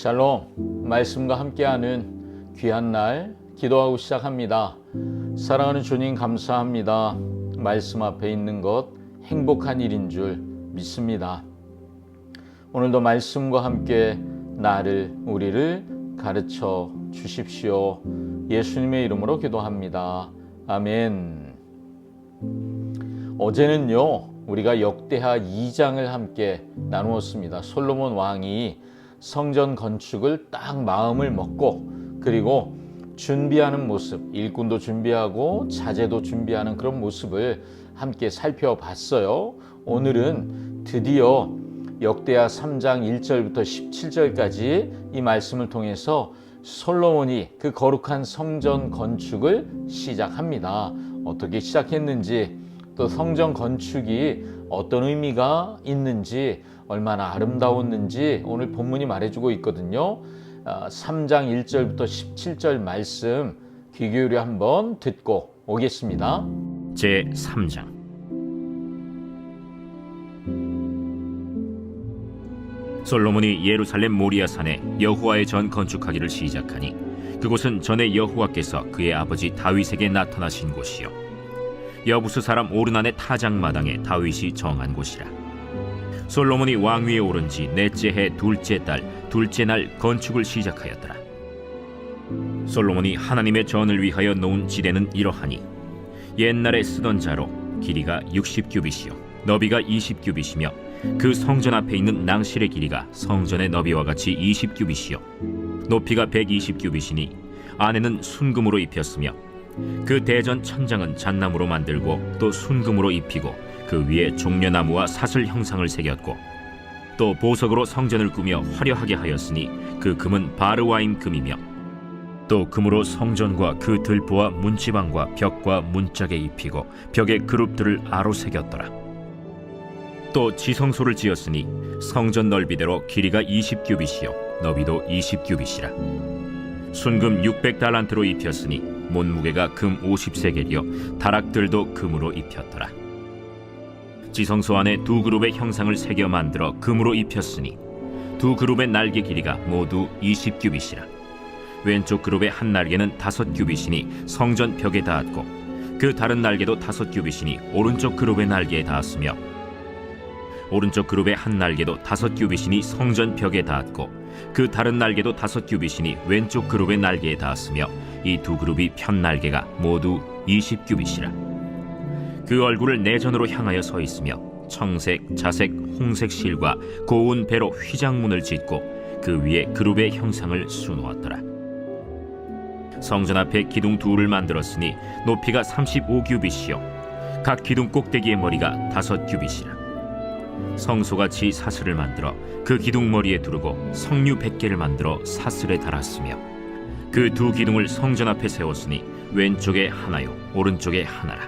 샬롬, 말씀과 함께하는 귀한 날 기도하고 시작합니다. 사랑하는 주님 감사합니다. 말씀 앞에 있는 것 행복한 일인 줄 믿습니다. 오늘도 말씀과 함께 나를 우리를 가르쳐 주십시오. 예수님의 이름으로 기도합니다. 아멘. 어제는요 우리가 역대하 2장을 함께 나누었습니다. 솔로몬 왕이 성전 건축을 딱 마음을 먹고 그리고 준비하는 모습, 일꾼도 준비하고 자재도 준비하는 그런 모습을 함께 살펴봤어요. 오늘은 드디어 역대하 3장 1절부터 17절까지 이 말씀을 통해서 솔로몬이 그 거룩한 성전 건축을 시작합니다. 어떻게 시작했는지 또 성전 건축이 어떤 의미가 있는지 얼마나 아름다웠는지 오늘 본문이 말해주고 있거든요. 3장 1절부터 17절 말씀 귀 기울여 한번 듣고 오겠습니다. 제3장 솔로몬이 예루살렘 모리아산에 여호와의 전 건축하기를 시작하니 그곳은 전에 여호와께서 그의 아버지 다윗에게 나타나신 곳이요 여부스 사람 오르난의 타작마당에 다윗이 정한 곳이라. 솔로몬이 왕위에 오른 지 넷째 해 둘째 달 둘째 날 건축을 시작하였더라. 솔로몬이 하나님의 전을 위하여 놓은 지대는 이러하니 옛날에 쓰던 자로 길이가 60규빗이요 너비가 20규빗이며 그 성전 앞에 있는 낭실의 길이가 성전의 너비와 같이 20규빗이요 높이가 120규빗이니 안에는 순금으로 입혔으며 그 대전 천장은 잣나무로 만들고 또 순금으로 입히고 그 위에 종려나무와 사슬 형상을 새겼고 또 보석으로 성전을 꾸며 화려하게 하였으니 그 금은 바르와임 금이며 또 금으로 성전과 그 들보와 문지방과 벽과 문짝에 입히고 벽에 그룹들을 아로 새겼더라. 또 지성소를 지었으니 성전 넓이대로 길이가 20규빗이요 너비도 20규빗이라. 순금 600달란트로 입혔으니 못무게가 금 50세겔이요 다락들도 금으로 입혔더라. 지성소 안에 두 그룹의 형상을 새겨 만들어 금으로 입혔으니 두 그룹의 날개 길이가 모두 20규빗이라. 왼쪽 그룹의 한 날개는 5규빗이니 성전 벽에 닿았고 그 다른 날개도 5규빗이니 오른쪽 그룹의 날개에 닿았으며 오른쪽 그룹의 한 날개도 5규빗이니 성전 벽에 닿았고 그 다른 날개도 5규빗이니 왼쪽 그룹의 날개에 닿았으며 이 두 그룹이 편 날개가 모두 20규빗이라. 그 얼굴을 내전으로 향하여 서 있으며 청색, 자색, 홍색 실과 고운 배로 휘장문을 짓고 그 위에 그룹의 형상을 수놓았더라. 성전 앞에 기둥 둘을 만들었으니 높이가 35규빗이요 각 기둥 꼭대기의 머리가 5규빗이라. 성소같이 사슬을 만들어 그 기둥 머리에 두르고 석류 100개를 만들어 사슬에 달았으며 그 두 기둥을 성전 앞에 세웠으니 왼쪽에 하나요 오른쪽에 하나라.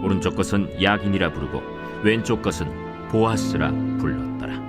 오른쪽 것은 야긴이라 부르고 왼쪽 것은 보아스라 불렀더라.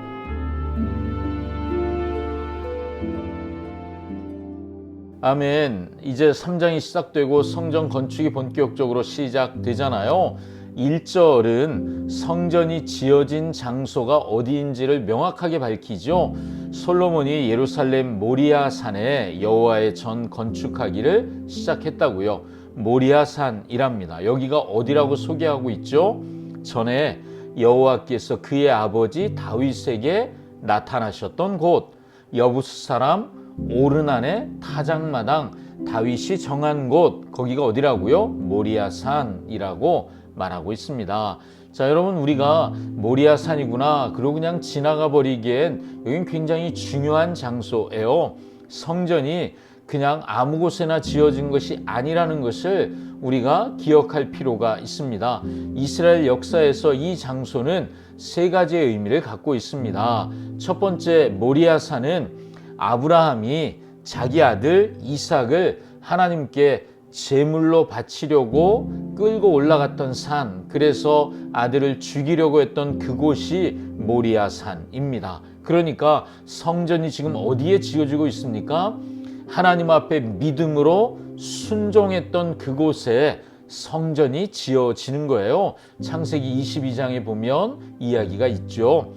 아멘. 이제 3장이 시작되고 성전 건축이 본격적으로 시작되잖아요. 1절은 성전이 지어진 장소가 어디인지를 명확하게 밝히죠. 솔로몬이 예루살렘 모리아산에 여호와의 전 건축하기를 시작했다고요. 모리아산이랍니다. 여기가 어디라고 소개하고 있죠? 전에 여호와께서 그의 아버지 다윗에게 나타나셨던 곳, 여부스 사람 오르난의 타작마당, 다윗이 정한 곳, 거기가 어디라고요? 모리아산이라고 말하고 있습니다. 자, 여러분, 우리가 모리아산이구나 그러고 그냥 지나가 버리기엔 여긴 굉장히 중요한 장소예요. 성전이 그냥 아무 곳에나 지어진 것이 아니라는 것을 우리가 기억할 필요가 있습니다. 이스라엘 역사에서 이 장소는 세 가지의 의미를 갖고 있습니다. 첫 번째, 모리아산은 아브라함이 자기 아들 이삭을 하나님께 제물로 바치려고 끌고 올라갔던 산, 그래서 아들을 죽이려고 했던 그곳이 모리아산입니다. 그러니까 성전이 지금 어디에 지어지고 있습니까? 하나님 앞에 믿음으로 순종했던 그곳에 성전이 지어지는 거예요. 창세기 22장에 보면 이야기가 있죠.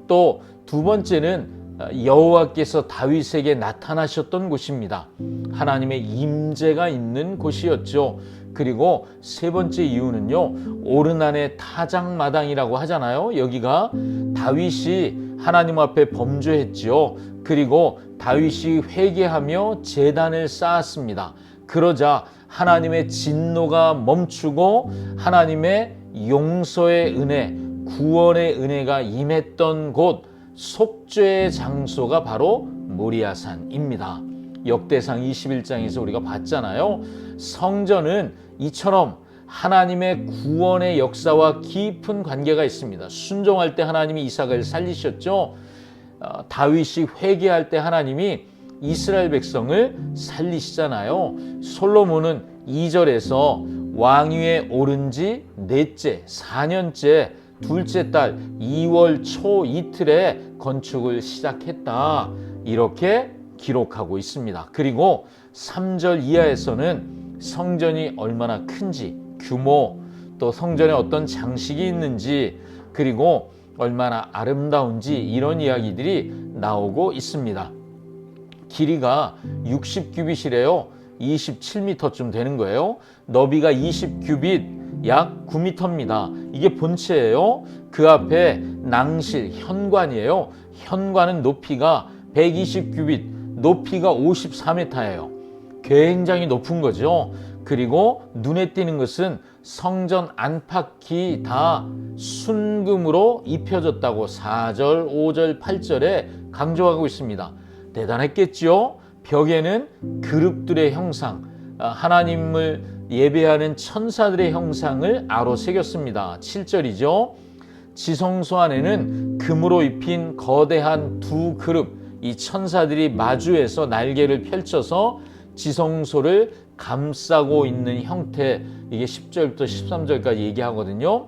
또 두 번째는 여호와께서 다윗에게 나타나셨던 곳입니다. 하나님의 임재가 있는 곳이었죠. 그리고 세 번째 이유는요, 오르난의 타작마당이라고 하잖아요. 여기가 다윗이 하나님 앞에 범죄했죠. 그리고 다윗이 회개하며 제단을 쌓았습니다. 그러자 하나님의 진노가 멈추고 하나님의 용서의 은혜, 구원의 은혜가 임했던 곳, 속죄의 장소가 바로 모리아산입니다. 역대상 21장에서 우리가 봤잖아요. 성전은 이처럼 하나님의 구원의 역사와 깊은 관계가 있습니다. 순종할 때 하나님이 이삭을 살리셨죠. 다윗이 회개할 때 하나님이 이스라엘 백성을 살리시잖아요. 솔로몬은 2절에서 왕위에 오른 지 넷째, 4년째, 둘째 달 2월 초 이틀에 건축을 시작했다. 이렇게 기록하고 있습니다. 그리고 3절 이하에서는 성전이 얼마나 큰지, 규모, 또 성전에 어떤 장식이 있는지, 그리고 얼마나 아름다운지 이런 이야기들이 나오고 있습니다. 길이가 60규빗이래요. 27m쯤 되는 거예요. 너비가 20규빗, 약 9m입니다. 이게 본체예요. 그 앞에 낭실, 현관이에요. 현관은 높이가 120규빗, 높이가 54m예요. 굉장히 높은 거죠. 그리고 눈에 띄는 것은 성전 안팎이 다 순금으로 입혀졌다고 4절, 5절, 8절에 강조하고 있습니다. 대단했겠죠? 벽에는 그룹들의 형상, 하나님을 예배하는 천사들의 형상을 아로 새겼습니다. 7절이죠. 지성소 안에는 금으로 입힌 거대한 두 그룹, 이 천사들이 마주해서 날개를 펼쳐서 지성소를 감싸고 있는 형태, 이게 10절부터 13절까지 얘기하거든요.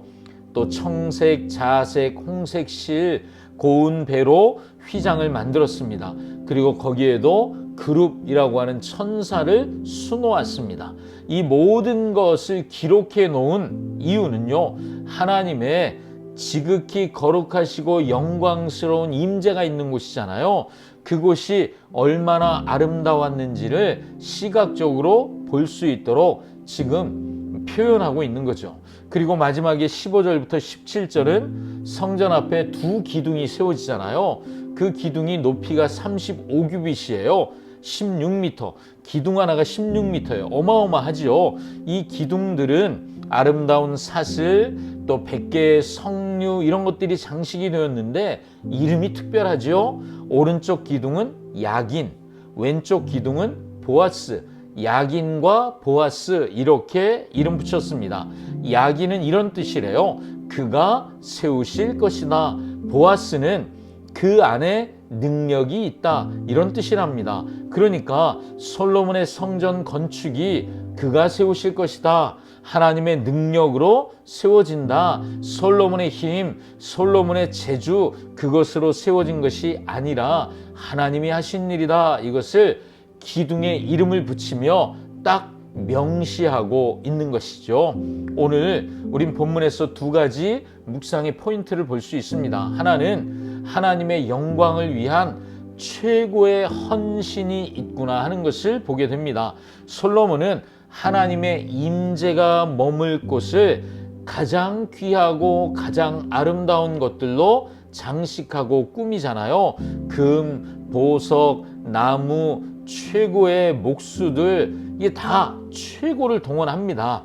또 청색, 자색, 홍색 실, 고운 배로 휘장을 만들었습니다. 그리고 거기에도 그룹이라고 하는 천사를 수놓았습니다. 이 모든 것을 기록해 놓은 이유는요, 하나님의 지극히 거룩하시고 영광스러운 임재가 있는 곳이잖아요. 그곳이 얼마나 아름다웠는지를 시각적으로 볼 수 있도록 지금 표현하고 있는 거죠. 그리고 마지막에 15절부터 17절은 성전 앞에 두 기둥이 세워지잖아요. 그 기둥이 높이가 35규빗이에요. 16m. 기둥 하나가 16m예요. 어마어마하죠. 이 기둥들은 아름다운 사슬, 또 100개의 석류 이런 것들이 장식이 되었는데 이름이 특별하죠. 오른쪽 기둥은 야긴, 왼쪽 기둥은 보아스. 야긴과 보아스 이렇게 이름 붙였습니다. 야긴은 이런 뜻이래요. 그가 세우실 것이다. 보아스는 그 안에 능력이 있다. 이런 뜻이랍니다. 그러니까 솔로몬의 성전 건축이 그가 세우실 것이다. 하나님의 능력으로 세워진다. 솔로몬의 힘, 솔로몬의 재주, 그것으로 세워진 것이 아니라 하나님이 하신 일이다. 이것을 기둥에 이름을 붙이며 딱 명시하고 있는 것이죠. 오늘 우린 본문에서 두 가지 묵상의 포인트를 볼 수 있습니다. 하나는 하나님의 영광을 위한 최고의 헌신이 있구나 하는 것을 보게 됩니다. 솔로몬은 하나님의 임재가 머물 곳을 가장 귀하고 가장 아름다운 것들로 장식하고 꾸미잖아요. 금, 보석, 나무, 최고의 목수들, 이게 다 최고를 동원합니다.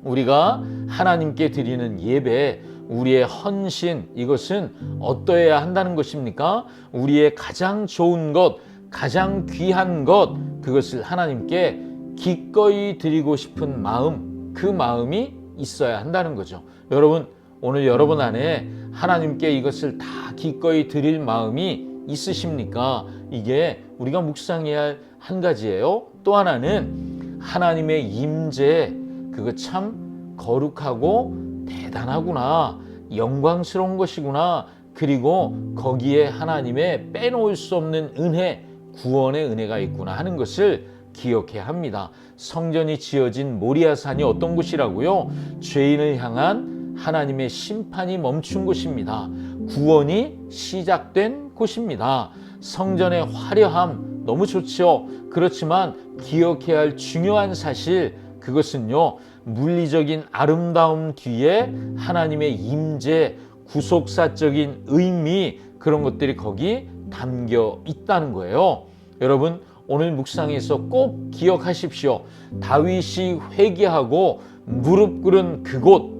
우리가 하나님께 드리는 예배, 우리의 헌신, 이것은 어떠해야 한다는 것입니까? 우리의 가장 좋은 것, 가장 귀한 것, 그것을 하나님께 기꺼이 드리고 싶은 마음, 그 마음이 있어야 한다는 거죠. 여러분, 오늘 여러분 안에 하나님께 이것을 다 기꺼이 드릴 마음이 있으십니까? 이게 우리가 묵상해야 할 한 가지예요. 또 하나는 하나님의 임재, 그거 참 거룩하고 대단하구나, 영광스러운 것이구나. 그리고 거기에 하나님의 빼놓을 수 없는 은혜, 구원의 은혜가 있구나 하는 것을 기억해야 합니다. 성전이 지어진 모리아산이 어떤 곳이라고요? 죄인을 향한 하나님의 심판이 멈춘 곳입니다. 구원이 시작된 곳입니다. 성전의 화려함 너무 좋죠. 그렇지만 기억해야 할 중요한 사실, 그것은요, 물리적인 아름다움 뒤에 하나님의 임재, 구속사적인 의미, 그런 것들이 거기 담겨 있다는 거예요. 여러분, 오늘 묵상에서 꼭 기억하십시오. 다윗이 회개하고 무릎 꿇은 그곳,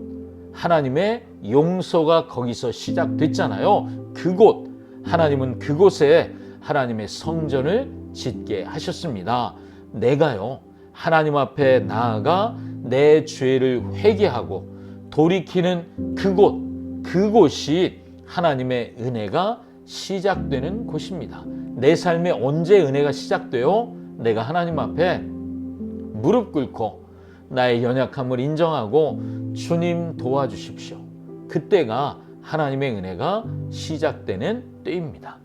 하나님의 용서가 거기서 시작됐잖아요. 그곳, 하나님은 그곳에 하나님의 성전을 짓게 하셨습니다. 내가요, 하나님 앞에 나아가 내 죄를 회개하고 돌이키는 그곳이 하나님의 은혜가 시작되는 곳입니다. 내 삶에 언제 은혜가 시작돼요? 내가 하나님 앞에 무릎 꿇고 나의 연약함을 인정하고 주님 도와주십시오. 그때가 하나님의 은혜가 시작되는 때입니다.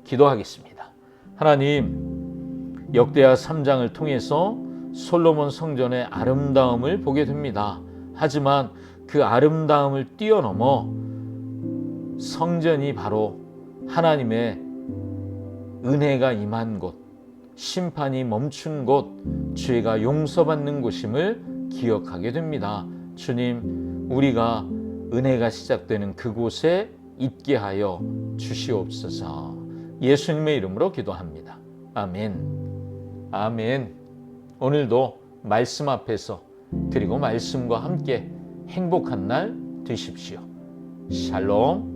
기도하겠습니다. 하나님, 역대하 3장을 통해서 솔로몬 성전의 아름다움을 보게 됩니다. 하지만 그 아름다움을 뛰어넘어 성전이 바로 하나님의 은혜가 임한 곳, 심판이 멈춘 곳, 죄가 용서받는 곳임을 기억하게 됩니다. 주님, 우리가 은혜가 시작되는 그곳에 있게 하여 주시옵소서. 예수님의 이름으로 기도합니다. 아멘. 아멘. 오늘도 말씀 앞에서, 그리고 말씀과 함께 행복한 날 되십시오. 샬롬.